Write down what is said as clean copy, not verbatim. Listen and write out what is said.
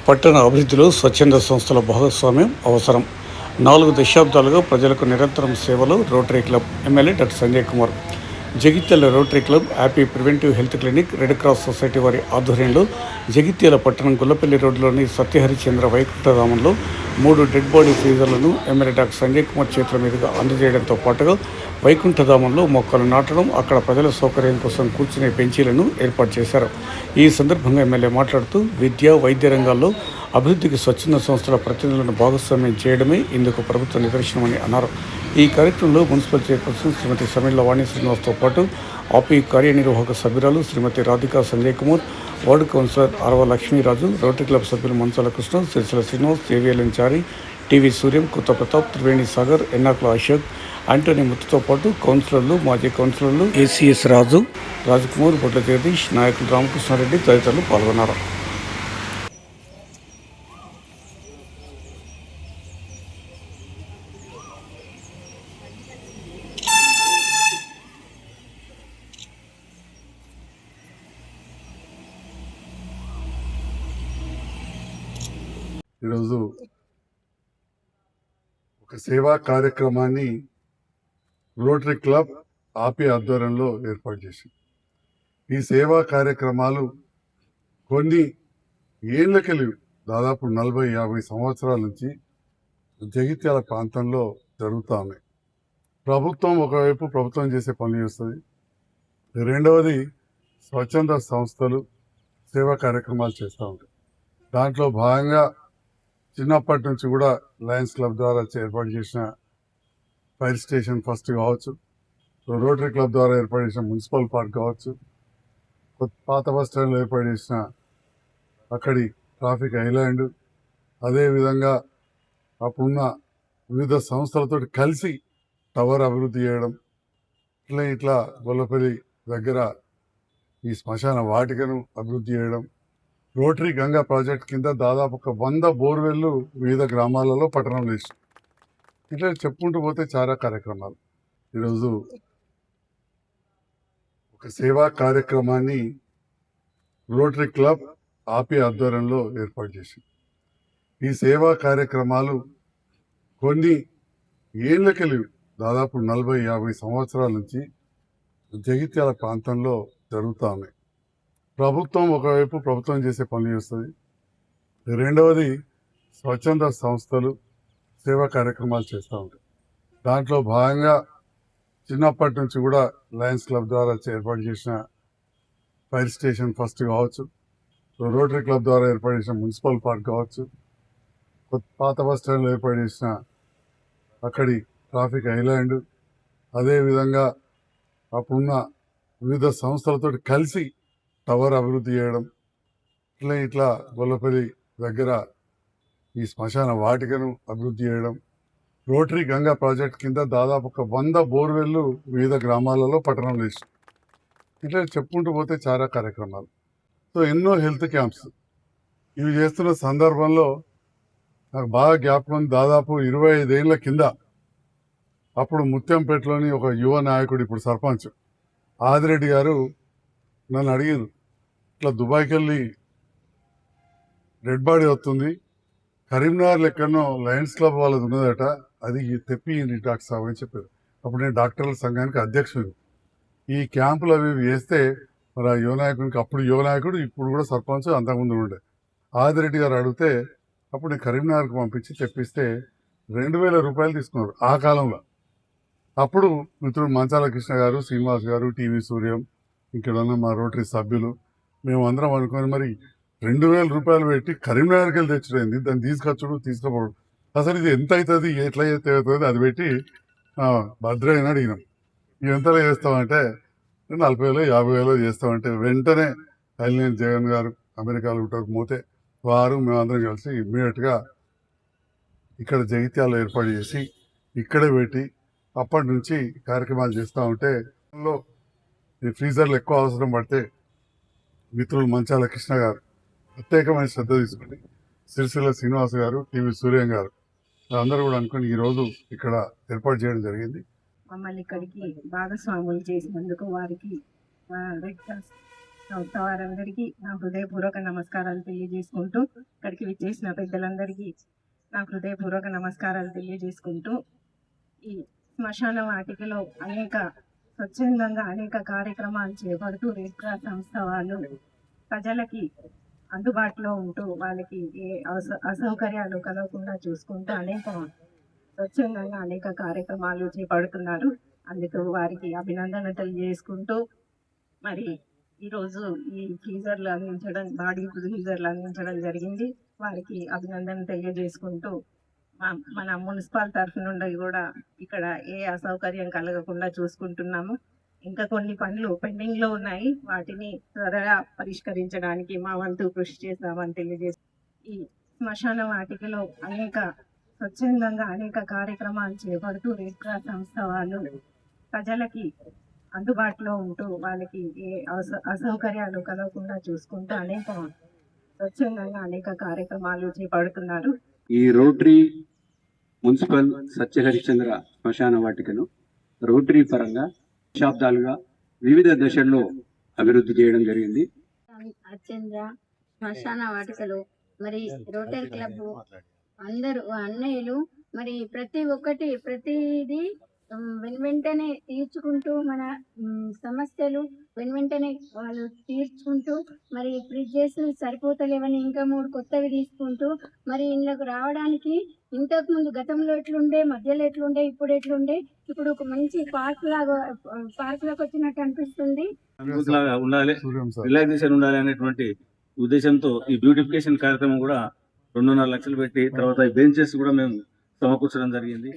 పట్టణ అభివృద్ధిలో స్వచ్ఛంద సంస్థల భాగస్వామ్యం అవసరం. 4 దశాబ్దాలుగా ప్రజలకు నిరంతరం సేవలు. Rotary club MLA doctor Sanjay Kumar. Jagtial rotary club, happy preventive health clinic, red cross society వారి ఆధ్వర్యంలో జగిత్యాల పట్టణం గుల్లపల్లి రోడ్డులోని సత్యహరిచంద్ర వైకుంఠధామంలో 3 డెడ్ బాడీ ఫ్రీజర్లను ఎమ్మెల్యే డాక్టర్ సంజయ్ కుమార్ చేతుల మీదుగా అందజేయడంతో పాటుగా వైకుంఠధామంలో మొక్కలు నాటడం, అక్కడ ప్రజల సౌకర్యం కోసం కూర్చునే బెంచీలను ఏర్పాటు చేశారు. ఈ సందర్భంగా ఎమ్మెల్యే మాట్లాడుతూ విద్య, వైద్య రంగాల్లో అభివృద్ధికి స్వచ్ఛంద సంస్థల ప్రతినిధులను భాగస్వామ్యం చేయడమే ఇందుకు ప్రభుత్వ నిదర్శనమని అన్నారు. ఈ కార్యక్రమంలో మున్సిపల్ చైర్పర్సన్ శ్రీమతి సమీళ్ల వాణి శ్రీనివాస్తో పాటు ఆపీ కార్యనిర్వాహక సభ్యురాలు Shrimati Radhika Sanjay Kumar, ward councillor Arva Lakshmiraju, rotary club సభ్యులు Manchala Krishna, Sircilla Srinivas, JVLN Chari, TV Suryam, Kotha Pratap, Triveni Sagar, Ennakula Ashok, Antony ముత్తుతో పాటు కౌన్సిలర్లు, మాజీ కౌన్సిలర్లు ఏసీఎస్ రాజు, రాజకుమార్, బొడ్ల జగదీష్, నాయకులు రామకృష్ణారెడ్డి తదితరులు పాల్గొన్నారు. ఈరోజు ఒక సేవా కార్యక్రమాన్ని రోటరీ క్లబ్ ఆపి ఆధ్వర్యంలో ఏర్పాటు చేసింది. ఈ సేవా కార్యక్రమాలు కొన్ని ఏళ్ళకెళ్ళి దాదాపు 40-50 సంవత్సరాల నుంచి జగిత్యాల ప్రాంతంలో జరుగుతూ ఉన్నాయి. ప్రభుత్వం ఒకవైపు ప్రభుత్వం చేసే పనులు చేస్తుంది, రెండవది స్వచ్ఛంద సంస్థలు సేవా కార్యక్రమాలు చేస్తూ ఉంటాయి. దాంట్లో భాగంగా చిన్నప్పటి నుంచి కూడా లయన్స్ క్లబ్ ద్వారా ఏర్పాటు చేసిన ఫైర్ స్టేషన్ ఫస్ట్ కావచ్చు, రోటరీ క్లబ్ ద్వారా ఏర్పాటు చేసిన మున్సిపల్ పార్క్ కావచ్చు, పాత బస్ స్టాండ్లో ఏర్పాటు చేసిన అక్కడి ట్రాఫిక్ ఐలాండ్, అదేవిధంగా అప్పుడున్న వివిధ సంస్థలతో కలిసి టవర్ అభివృద్ధి చేయడం, ఇట్లా గొల్లపల్లి దగ్గర ఈ శ్మశాన వాటికను అభివృద్ధి చేయడం, రోటరీ గంగా ప్రాజెక్ట్ కింద దాదాపు 100 బోర్వెల్లు వివిధ గ్రామాలలో పట్టణంలో వేసి ఇట్లా చెప్పుకుంటూ పోతే చాలా కార్యక్రమాలు. ఈరోజు ఒక సేవా కార్యక్రమాన్ని రోటరీ క్లబ్ ఆపి ఆధ్వర్యంలో ఏర్పాటు చేసింది. ఈ సేవా కార్యక్రమాలు కొన్ని ఏళ్ళకెళ్ళి దాదాపు 40-50 సంవత్సరాల నుంచి జగిత్యాల ప్రాంతంలో జరుగుతూ ఉన్నాయి. ప్రభుత్వం ఒకవైపు ప్రభుత్వం చేసే పనులు చేస్తుంది, రెండవది స్వచ్ఛంద సంస్థలు సేవా కార్యక్రమాలు చేస్తూ ఉంటాయి. దాంట్లో భాగంగా చిన్నప్పటి నుంచి కూడా లయన్స్ క్లబ్ ద్వారా ఏర్పాటు చేసిన ఫైర్ స్టేషన్ ఫస్ట్ కావచ్చు, రోటరీ క్లబ్ ద్వారా ఏర్పాటు చేసిన మున్సిపల్ పార్క్ కావచ్చు, పాత బస్ స్టాండ్లో ఏర్పాటు చేసిన అక్కడి ట్రాఫిక్ ఐలాండ్, అదేవిధంగా అప్పుడున్న వివిధ సంస్థలతో కలిసి టవర్ అభివృద్ధి చేయడం, ఇట్లా గొల్లపల్లి దగ్గర ఈ శ్మశాన వాటికను అభివృద్ధి చేయడం, రోటరీ గంగా ప్రాజెక్ట్ కింద దాదాపు 100 బోర్వెల్లు వివిధ గ్రామాలలో పట్టణంలో వేసి ఇట్లా చెప్పుకుంటూ పోతే చాలా కార్యక్రమాలు. సో ఎన్నో హెల్త్ క్యాంప్స్ ఇవి చేస్తున్న సందర్భంలో నాకు బాగా జ్ఞాపకం, దాదాపు 25 ఏళ్ల కింద అప్పుడు ముత్యంపేటలోని ఒక యువ నాయకుడు, ఇప్పుడు సర్పంచ్ ఆదిరెడ్డి గారు నన్ను అడిగారు, ఇట్లా దుబాయ్కి వెళ్ళి డెడ్ బాడీ వస్తుంది, కరీంనగర్ లెక్కనో లయన్స్ క్లబ్ వాళ్ళది ఉన్నదట, అది తెప్పి డాక్టర్ సాబ్ అని చెప్పారు. అప్పుడు నేను డాక్టర్ల సంఘానికి అధ్యక్షుడు. ఈ క్యాంపులు అవి వేస్తే మరి ఆ యువ నాయకునికి, అప్పుడు యువ నాయకుడు ఇప్పుడు కూడా సర్పంచ్ అంతకుముందు ఉండే ఆదిరెడ్డి గారు అడిగితే అప్పుడు నేను కరీంనగర్కి పంపించి తెప్పిస్తే 2000 రూపాయలు తీసుకున్నారు ఆ కాలంలో. అప్పుడు మిత్రుడు మంచాల కృష్ణ గారు, శ్రీనివాస్ గారు, టీవీ సూర్యం, ఇక్కడ ఉన్న మా రోటరీ సభ్యులు మేము అందరం అనుకుని మరి 2000 రూపాయలు పెట్టి కరీంనగర్కి వెళ్ళి తెచ్చుడైంది, దాన్ని తీసుకుపోవడం అసలు ఇది ఎంత అవుతుంది, ఎట్లా అయితే అవుతుంది, అది పెట్టి భద్రయ్యని అడిగినాం, ఇవి ఎంతలో చేస్తామంటే 40,000 50,000 చేస్తామంటే వెంటనే కళ్యాణ్ జగన్ గారు అమెరికాలో ఉంటారు పోతే వారు మేమందరం కలిసి ఇమ్మీడియట్గా ఇక్కడ జగిత్యాలలో ఏర్పాటు చేసి ఇక్కడే పెట్టి అప్పటి నుంచి కార్యక్రమాలు చేస్తూ ఉంటే ఈ ఫ్రీజర్లు ఎక్కువ అవసరం పడితే మిత్రులు మంచాల కృష్ణ గారు ప్రత్యేకమైన శ్రద్ధ తీసుకుని, సిరిసిల్ల శ్రీనివాస్ గారు, టీవీ సూర్యం గారు అందరూ కూడా అనుకుని ఈరోజు ఇక్కడ ఏర్పాటు చేయడం జరిగింది. మమ్మల్ని ఇక్కడికి భాగస్వాములు చేసినందుకు వారికి రెడ్ క్రాస్ సంస్థ వారందరికీ నా హృదయపూర్వక నమస్కారాలు తెలియజేసుకుంటూ, ఇక్కడికి విచ్చేసిన పెద్దలందరికీ నా హృదయపూర్వక నమస్కారాలు తెలియజేసుకుంటూ, ఈ శ్మశాన వాటికలో స్వచ్ఛందంగా అనేక కార్యక్రమాలు చేపడుతూ రెడ్ క్రాస్ సంస్థ వాళ్ళు ప్రజలకి అందుబాటులో ఉంటూ వాళ్ళకి ఏ అసౌకర్యాలు కలగకుండా చూసుకుంటూ స్వచ్ఛందంగా అనేక కార్యక్రమాలు చేపడుతున్నారు. అందుకు వారికి అభినందన తెలియజేసుకుంటూ, మరి ఈరోజు ఈ ఫ్రీజర్లు అందించడం, బాడీ ఫ్రీజర్లు అందించడం జరిగింది. వారికి అభినందన తెలియజేసుకుంటూ, మన మున్సిపల్ తరఫు నుండి కూడా ఇక్కడ ఏ అసౌకర్యం కలగకుండా చూసుకుంటున్నాము. ఇంకా కొన్ని పనులు పెండింగ్ లో ఉన్నాయి, వాటిని త్వరగా పరిష్కరించడానికి మా వంతు కృషి చేస్తామని తెలియజేసి, ఈ శ్మశాన వాటికలో స్వచ్ఛందంగా అనేక కార్యక్రమాలు చేపడుతూ రెడ్ క్రాస్ సంస్థ వాళ్ళు ప్రజలకి అందుబాటులో ఉంటూ వాళ్ళకి ఏ అసౌకర్యాలు కలగకుండా చూసుకుంటూ స్వచ్ఛందంగా అనేక కార్యక్రమాలు చేపడుతున్నారు. ఈ రోటరీ మున్సిపల్ సత్యహరిశ్చంద్ర శ్మశాన వాటికను రోటరీ పరంగా దశాబ్దాలుగా వివిధ దశల్లో అభివృద్ధి చేయడం జరిగింది. హరిశ్చంద్ర శ్మశాన వాటికలో మరి రోటరీ క్లబ్ అందరూ అన్నయ్యలు మరి ప్రతిదీ వెంటనే తీర్చుకుంటూ మన సమస్యలు వెంటనే వాళ్ళు తీర్చుకుంటూ మరి ఫ్రిడ్జెస్ సరిపోతలేవని ఇంకా 3 కొత్తవి తీసుకుంటూ మరి ఇంట్లోకి రావడానికి ఇంతకు ముందు గతంలో ఎట్లుండే, మధ్యలో ఎట్లుండే, ఇప్పుడు ఒక మంచి పార్క్ లోకి వచ్చినట్టు అనిపిస్తుంది. ఉండాలి, రిలాక్సేషన్ ఉండాలి అనేటువంటి ఉద్దేశంతో ఈ బ్యూటిఫికేషన్ కార్యక్రమం కూడా 2.5 లక్షలు పెట్టి తర్వాత ఈ బెంచెస్ కూడా మేము సమకూర్చడం జరిగింది.